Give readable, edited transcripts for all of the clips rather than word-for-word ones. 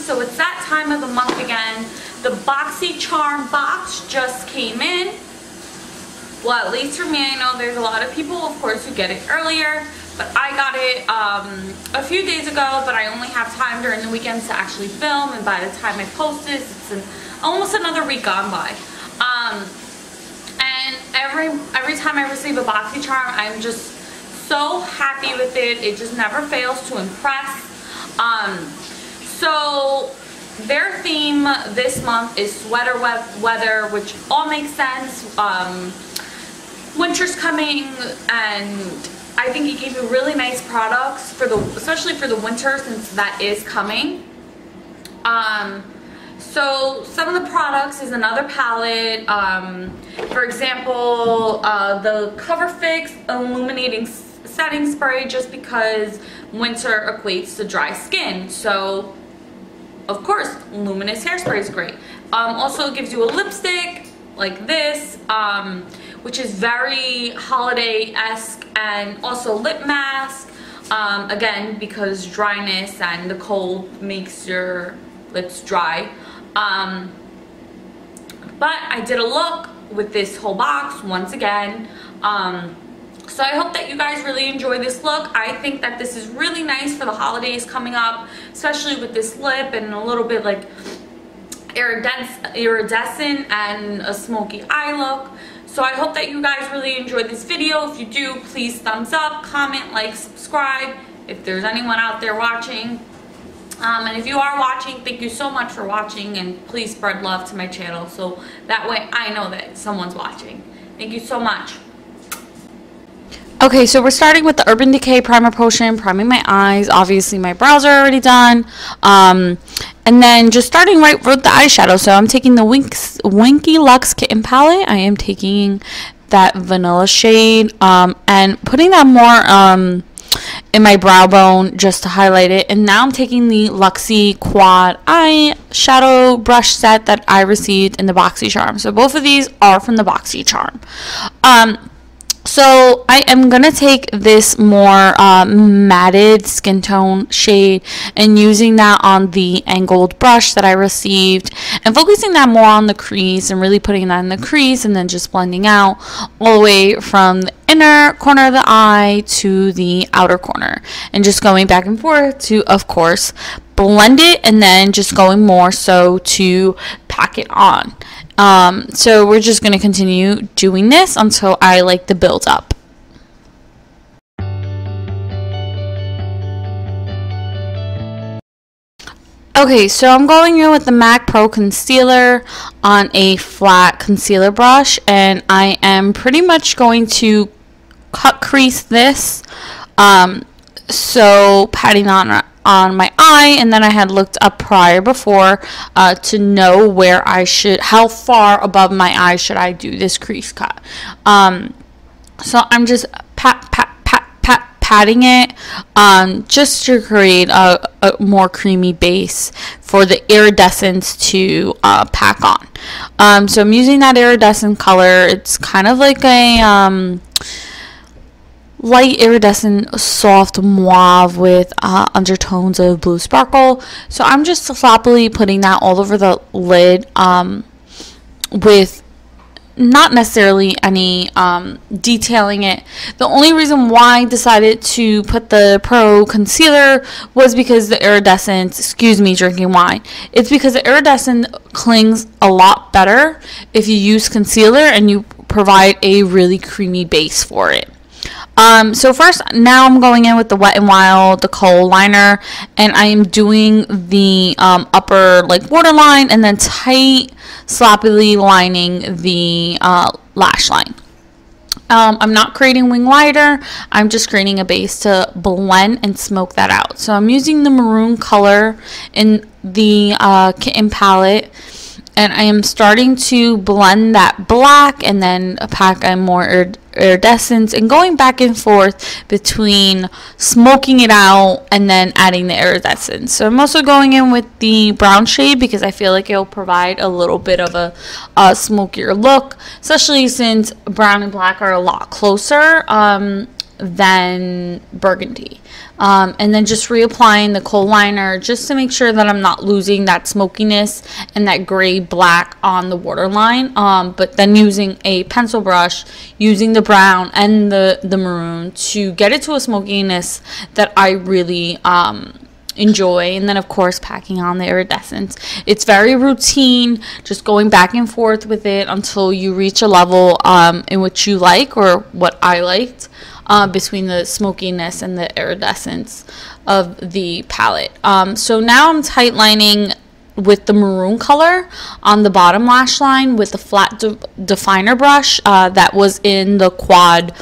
So it's that time of the month again. The BoxyCharm box just came in. Well, at least for me, I know there's a lot of people, of course, who get it earlier. But I got it a few days ago, but I only have time during the weekends to actually film. And by the time I post this, it's almost another week gone by. And every time I receive a BoxyCharm, I'm just so happy with it. It just never fails to impress. So their theme this month is sweater weather, which all makes sense. Winter's coming, and I think it gave you really nice products for especially for the winter, since that is coming. So some of the products is another palette. For example, the Cover Fix Illuminating Setting Spray, just because winter equates to dry skin. So of course, luminous hairspray is great. Also, it gives you a lipstick like this, which is very holiday-esque, and also lip mask. Again, because dryness and the cold makes your lips dry. But I did a look with this whole box once again. So I hope that you guys really enjoy this look. I think that this is really nice for the holidays coming up, especially with this lip and a little bit like iridescent and a smoky eye look. So I hope that you guys really enjoyed this video. If you do, please thumbs up, comment, like, subscribe if there's anyone out there watching. And if you are watching, thank you so much for watching, and please spread love to my channel so that way I know that someone's watching. Thank you so much. Okay, so we're starting with the Urban Decay Primer Potion, priming my eyes. Obviously, my brows are already done. And then just starting right with the eyeshadow. So I'm taking the Winkylux Kitten palette. I am taking that vanilla shade and putting that more in my brow bone just to highlight it. And now I'm taking the Luxie Quad eyeshadow brush set that I received in the BoxyCharm. So both of these are from the BoxyCharm. So I am going to take this more matted skin tone shade and using that on the angled brush that I received and focusing that more on the crease and really putting that in the crease, and then just blending out all the way from the inner corner of the eye to the outer corner, and just going back and forth to, of course, blend it, and then just going more so to pack it on. So we're just going to continue doing this until I like the build up. Okay, so I'm going in with the MAC Pro Concealer on a flat concealer brush, and I am pretty much going to cut crease this. So patting on my eye, and then I had looked up prior before to know where how far above my eye should I do this crease cut. So I'm just patting it just to create a more creamy base for the iridescence to pack on. So I'm using that iridescent color. It's kind of like a light iridescent soft mauve with undertones of blue sparkle. So I'm just sloppily putting that all over the lid with not necessarily any detailing it. The only reason why I decided to put the Pro Concealer was because the iridescent, excuse me drinking wine, it's because the iridescent clings a lot better if you use concealer and you provide a really creamy base for it. So first, now I'm going in with the Wet n Wild, the kohl liner, and I am doing the upper like waterline, and then tight, sloppily lining the lash line. I'm not creating wing liner, I'm just creating a base to blend and smoke that out. So I'm using the maroon color in the Kitten palette, and I am starting to blend that black and then pack a more iridescence, and going back and forth between smoking it out and then adding the iridescence. So I'm also going in with the brown shade because I feel like it'll provide a little bit of a smokier look, especially since brown and black are a lot closer. then burgundy. And then just reapplying the kohl liner just to make sure that I'm not losing that smokiness and that gray black on the waterline. But then using a pencil brush, using the brown and the maroon to get it to a smokiness that I really enjoy. And then of course packing on the iridescence. It's very routine, just going back and forth with it until you reach a level in which you like, or what I liked, between the smokiness and the iridescence of the palette. So now I'm tight lining with the maroon color on the bottom lash line with the flat definer brush that was in the quad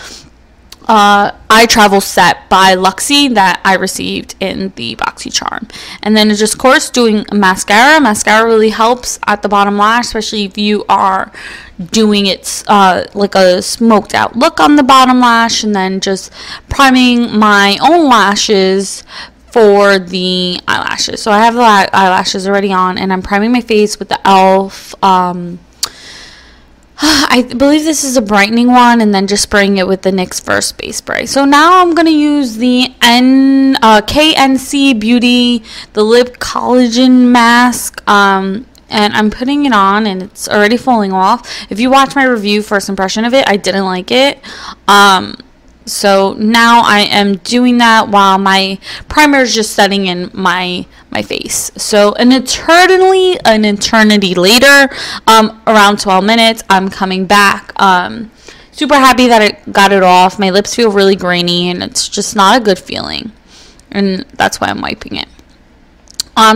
eye travel set by Luxie that I received in the BoxyCharm. And then just, of course, doing mascara. Mascara really helps at the bottom lash, especially if you are doing it like a smoked out look on the bottom lash. And then just priming my own lashes for the eyelashes. So I have the eyelashes already on, and I'm priming my face with the e.l.f. I believe this is a brightening one, and then just spraying it with the NYX First Base Spray. So now I'm going to use the KNC Beauty, the Lip Collagen Mask, and I'm putting it on, and it's already falling off. If you watch my review, first impression of it, I didn't like it. So now I am doing that while my primer is just setting in my face. So an eternity later, around 12 minutes, I'm coming back. Super happy that I got it off. My lips feel really grainy, and it's just not a good feeling. And that's why I'm wiping it.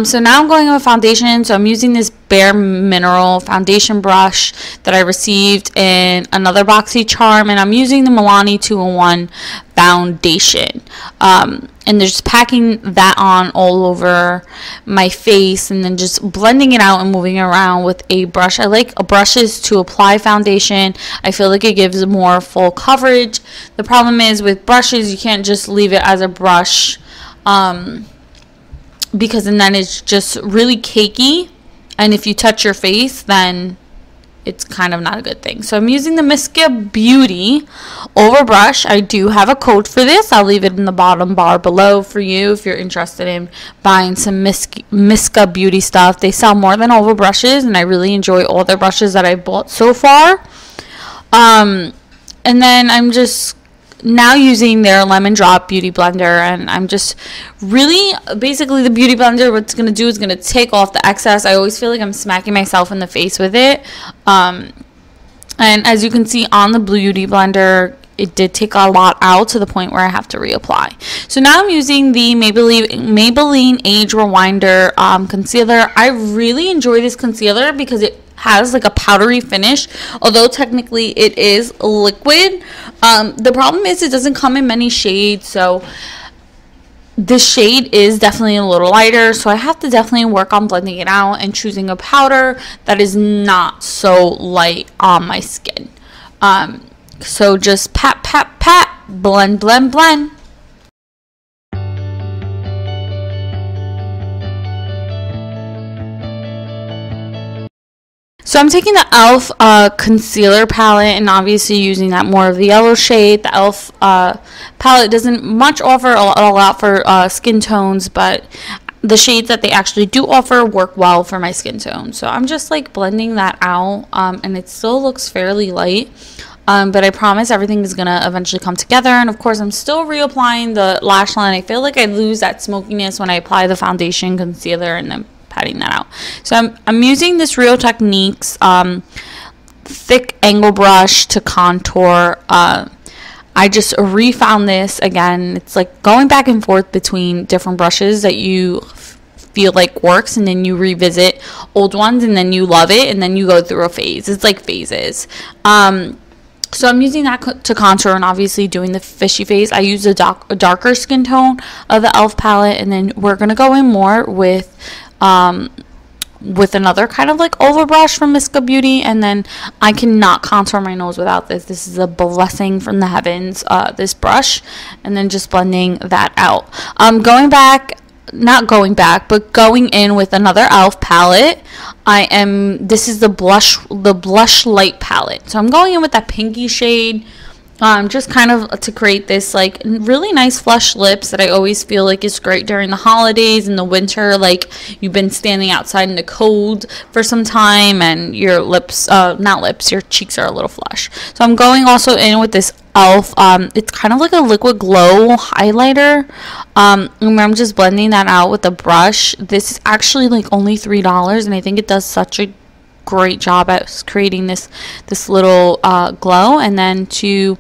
So now I'm going with foundation. So I'm using this Bare Mineral foundation brush that I received in another BoxyCharm, and I'm using the Milani 2-in-1 foundation. And just packing that on all over my face, and then just blending it out and moving around with a brush. I like brushes to apply foundation. I feel like it gives more full coverage. The problem is with brushes, you can't just leave it as a brush, because then it's just really cakey, and if you touch your face, then it's kind of not a good thing. So I'm using the Miska Beauty over brush. I do have a code for this. I'll leave it in the bottom bar below for you if you're interested in buying some Miska Beauty stuff. They sell more than over brushes, and I really enjoy all their brushes that I bought so far. And then I'm just now using their Lemon Drop Beauty Blender, and I'm just really, basically the Beauty Blender, what's going to do is going to take off the excess. I always feel like I'm smacking myself in the face with it. And as you can see on the Beauty Blender, it did take a lot out to the point where I have to reapply. So now I'm using the Maybelline Age Rewinder concealer. I really enjoy this concealer because it has like a powdery finish, although technically it is liquid. The problem is it doesn't come in many shades, so this shade is definitely a little lighter, so I have to definitely work on blending it out and choosing a powder that is not so light on my skin. So just pat, pat, pat, blend, blend, blend. So I'm taking the e.l.f. concealer palette, and obviously using that more of the yellow shade. The e.l.f. palette doesn't much offer a lot for skin tones, but the shades that they actually do offer work well for my skin tone. So I'm just like blending that out, and it still looks fairly light. But I promise everything is going to eventually come together. And of course, I'm still reapplying the lash line. I feel like I lose that smokiness when I apply the foundation, concealer, and then patting that out. So I'm using this Real Techniques thick angle brush to contour. I just refound this again. It's like going back and forth between different brushes that you feel like works, and then you revisit old ones, and then you love it, and then you go through a phase. It's like phases. So I'm using that to contour, and obviously doing the fishy face. I use a darker skin tone of the e.l.f. palette, and then we're going to go in more with another kind of like overbrush from Miska Beauty, and then I cannot contour my nose without this. This is a blessing from the heavens, this brush, and then just blending that out. Going in with another e.l.f. palette. This is the blush light palette. So I'm going in with that pinky shade. just kind of to create this like really nice flush lips that I always feel like is great during the holidays and the winter. Like you've been standing outside in the cold for some time and your lips, your cheeks are a little flush. So I'm going also in with this e.l.f. It's kind of like a liquid glow highlighter. And I'm just blending that out with a brush. This is actually like only $3, and I think it does such a great job at creating this little glow. And then to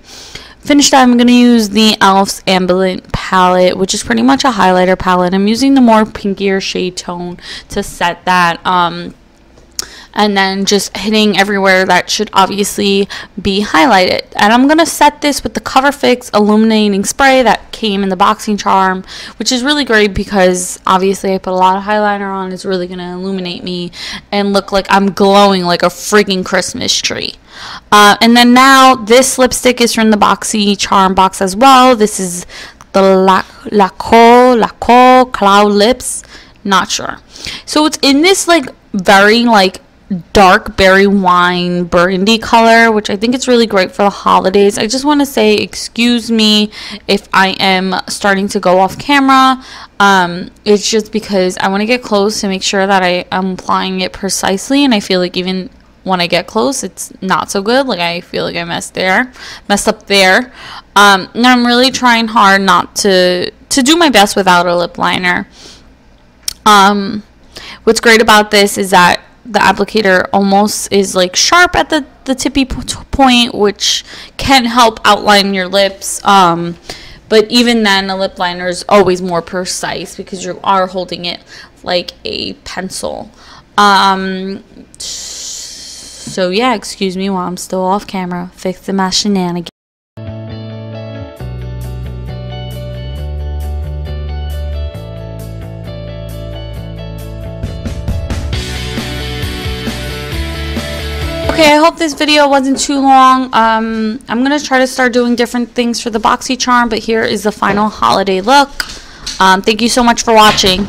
finish that, I'm going to use the e.l.f.'s Ambient palette, which is pretty much a highlighter palette. I'm using the more pinkier shade tone to set that, and then just hitting everywhere that should obviously be highlighted. And I'm going to set this with the Cover Fix Illuminating Spray that came in the BoxyCharm, which is really great because obviously I put a lot of highlighter on. It's really going to illuminate me and look like I'm glowing like a freaking Christmas tree. And then now this lipstick is from the BoxyCharm box as well. This is the LAQ Cloud Lips. Not sure. So it's in this like very like dark berry wine burgundy color, which I think it's really great for the holidays. I just want to say excuse me if I am starting to go off camera. It's just because I want to get close to make sure that I am applying it precisely, and I feel like even when I get close it's not so good. Like I feel like I messed up there. And I'm really trying hard not to do my best without a lip liner. What's great about this is that the applicator almost is like sharp at the tippy point, which can help outline your lips. But even then, a lip liner is always more precise because you are holding it like a pencil. So yeah, excuse me while I'm still off camera fixing my shenanigans. Okay, I hope this video wasn't too long. I'm going to try to start doing different things for the BoxyCharm, but here is the final holiday look. Thank you so much for watching.